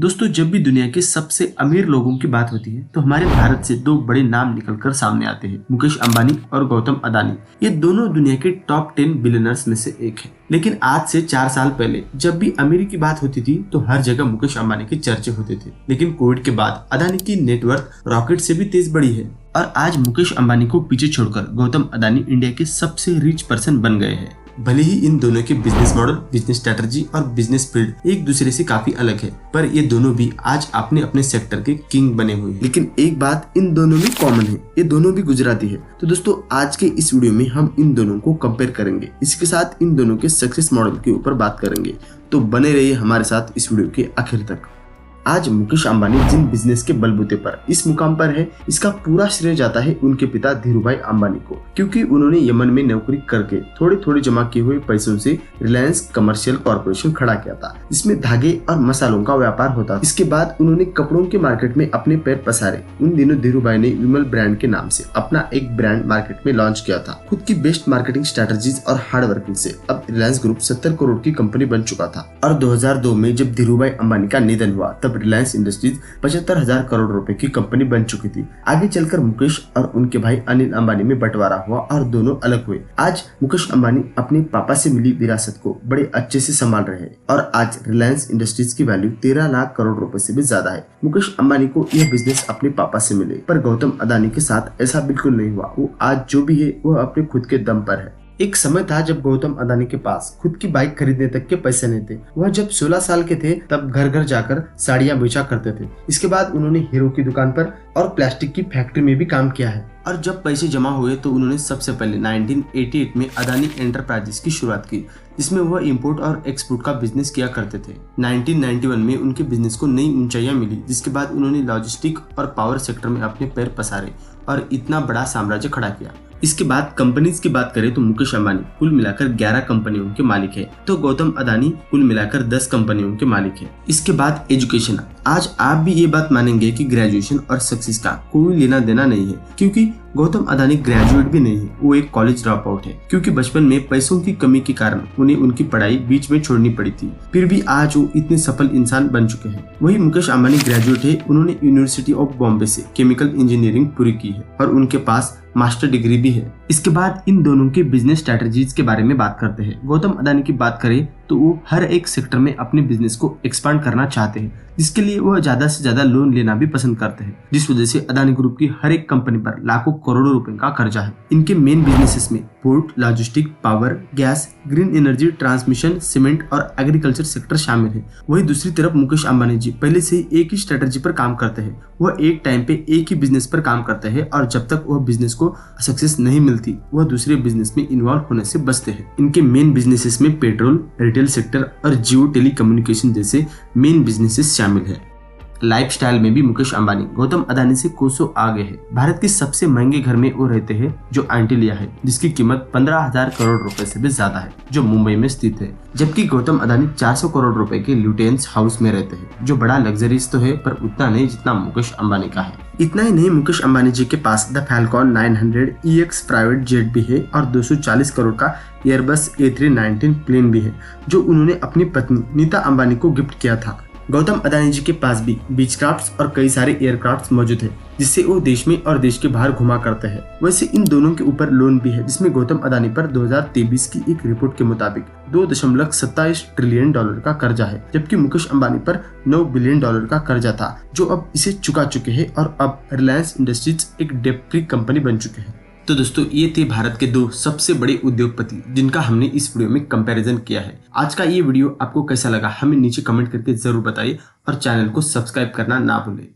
दोस्तों, जब भी दुनिया के सबसे अमीर लोगों की बात होती है तो हमारे भारत से दो बड़े नाम निकलकर सामने आते हैं, मुकेश अंबानी और गौतम अदानी। ये दोनों दुनिया के टॉप 10 बिलियनर्स में से एक है। लेकिन आज से 4 साल पहले जब भी अमीरी की बात होती थी तो हर जगह मुकेश अंबानी के चर्चे होते थे। लेकिन कोविड के बाद अदानी की नेटवर्थ रॉकेट से भी तेज बढ़ी है और आज मुकेश अंबानी को पीछे छोड़कर गौतम अदानी इंडिया के सबसे रिच पर्सन बन गए हैं। भले ही इन दोनों के बिजनेस मॉडल, बिजनेस स्ट्रेटजी और बिजनेस फील्ड एक दूसरे से काफी अलग है, पर ये दोनों भी आज अपने अपने सेक्टर के किंग बने हुए हैं। लेकिन एक बात इन दोनों में कॉमन है, ये दोनों भी गुजराती है। तो दोस्तों, आज के इस वीडियो में हम इन दोनों को कंपेयर करेंगे, इसके साथ इन दोनों के सक्सेस मॉडल के ऊपर बात करेंगे। तो बने रहिए हमारे साथ इस वीडियो के आखिर तक। आज मुकेश अंबानी जिन बिजनेस के बलबूते पर इस मुकाम पर है, इसका पूरा श्रेय जाता है उनके पिता धीरूभाई अंबानी को, क्योंकि उन्होंने यमन में नौकरी करके थोड़े थोड़े जमा किए हुए पैसों से रिलायंस कमर्शियल कॉर्पोरेशन खड़ा किया था, जिसमें धागे और मसालों का व्यापार होता था। इसके बाद उन्होंने कपड़ों के मार्केट में अपने पैर पसारे। उन दिनों धीरूभाई ने विमल ब्रांड के नाम से अपना एक ब्रांड मार्केट में लॉन्च किया था। खुद की बेस्ट मार्केटिंग स्ट्रेटजीज और हार्ड वर्किंग से अब रिलायंस ग्रुप 70 करोड़ की कंपनी बन चुका था। और 2002 में जब धीरूभाई अंबानी का निधन हुआ तब रिलायंस इंडस्ट्रीज 75,000 करोड़ रुपए की कंपनी बन चुकी थी। आगे चलकर मुकेश और उनके भाई अनिल अंबानी में बंटवारा हुआ और दोनों अलग हुए। आज मुकेश अंबानी अपने पापा से मिली विरासत को बड़े अच्छे से संभाल रहे हैं और आज रिलायंस इंडस्ट्रीज की वैल्यू 13 लाख करोड़ रुपए से भी ज्यादा है। मुकेश अंबानी को यह बिजनेस अपने पापा से मिले, पर गौतम अदानी के साथ ऐसा बिल्कुल नहीं हुआ। वो आज जो भी है वह अपने खुद के दम पर है। एक समय था जब गौतम अदानी के पास खुद की बाइक खरीदने तक के पैसे नहीं थे। वह जब 16 साल के थे तब घर घर जाकर साड़ियां बेचा करते थे। इसके बाद उन्होंने हीरो की दुकान पर और प्लास्टिक की फैक्ट्री में भी काम किया है। और जब पैसे जमा हुए तो उन्होंने सबसे पहले 1988 में अदानी एंटरप्राइजेस की शुरुआत की, जिसमें वह इंपोर्ट और एक्सपोर्ट का बिजनेस किया करते थे। 1991 में उनके बिजनेस को नई ऊंचाइयां मिली, जिसके बाद उन्होंने लॉजिस्टिक और पावर सेक्टर में अपने पैर पसारे और इतना बड़ा साम्राज्य खड़ा किया। इसके बाद कंपनीज की बात करें तो मुकेश अंबानी कुल मिलाकर 11 कंपनियों के मालिक है, तो गौतम अदानी कुल मिलाकर 10 कंपनियों के मालिक है। इसके बाद एजुकेशन। आज आप भी ये बात मानेंगे कि ग्रेजुएशन और सक्सेस का कोई लेना देना नहीं है, क्योंकि गौतम अदानी ग्रेजुएट भी नहीं है, वो एक कॉलेज ड्रॉप आउट है, क्योंकि बचपन में पैसों की कमी के कारण उन्हें उनकी पढ़ाई बीच में छोड़नी पड़ी थी। फिर भी आज वो इतने सफल इंसान बन चुके हैं। वही मुकेश अंबानी ग्रेजुएट है, उन्होंने यूनिवर्सिटी ऑफ बॉम्बे से केमिकल इंजीनियरिंग पूरी की है और उनके पास मास्टर डिग्री भी है। इसके बाद इन दोनों के बिजनेस स्ट्रेटजीज के बारे में बात करते हैं। गौतम अदानी की बात करें तो वो हर एक सेक्टर में अपने बिजनेस को एक्सपांड करना चाहते हैं, जिसके लिए वह ज्यादा से ज्यादा लोन लेना भी पसंद करते हैं, जिस वजह से अदानी ग्रुप की हर एक कंपनी पर लाखों करोड़ों रुपए का कर्जा है। इनके मेन बिजनेसेस में port, logistic, power, gas, green energy, transmission, cement और एग्रीकल्चर सेक्टर शामिल है। वही दूसरी तरफ मुकेश अंबानी जी पहले से ही एक ही स्ट्रेटजी पर काम करते हैं। वह एक टाइम पे एक ही बिजनेस पर काम करते हैं और जब तक वह बिजनेस को सक्सेस नहीं मिलती वह दूसरे बिजनेस में इन्वॉल्व होने से बचते हैं। इनके मेन बिजनेसेस में पेट्रोल, रिटेल सेक्टर और जियो टेलीकम्युनिकेशन जैसे मेन बिजनेसेस शामिल है। लाइफस्टाइल में भी मुकेश अंबानी गौतम अदानी से कोसों आगे है। भारत के सबसे महंगे घर में वो रहते हैं, जो एंटिलिया है, जिसकी कीमत 15,000 करोड़ रुपए से भी ज्यादा है, जो मुंबई में स्थित है। जबकि गौतम अदानी 400 करोड़ रुपए के ल्यूटेंस हाउस में रहते हैं, जो बड़ा लग्जरीज तो है पर उतना नहीं जितना मुकेश अंबानी का है। इतना ही नहीं, मुकेश अंबानी जी के पास the Falcon 900 EX private jet भी है और 240 करोड़ का एयरबस A319 प्लेन भी है, जो उन्होंने अपनी पत्नी नीता अंबानी को गिफ्ट किया था। गौतम अदानी जी के पास भी बीचक्राफ्ट्स और कई सारे एयरक्राफ्ट्स मौजूद है, जिससे वो देश में और देश के बाहर घुमा करते हैं। वैसे इन दोनों के ऊपर लोन भी है, जिसमें गौतम अदानी पर 2023 की एक रिपोर्ट के मुताबिक $2.27 ट्रिलियन का कर्जा है, जबकि मुकेश अंबानी पर $9 बिलियन का कर्जा था, जो अब इसे चुका चुके हैं और अब रिलायंस इंडस्ट्रीज एक डेब्ट फ्री कंपनी बन चुके हैं। तो दोस्तों, ये थे भारत के 2 सबसे बड़े उद्योगपति जिनका हमने इस वीडियो में कंपैरिजन किया है। आज का ये वीडियो आपको कैसा लगा हमें नीचे कमेंट करके जरूर बताइए और चैनल को सब्सक्राइब करना ना भूलें।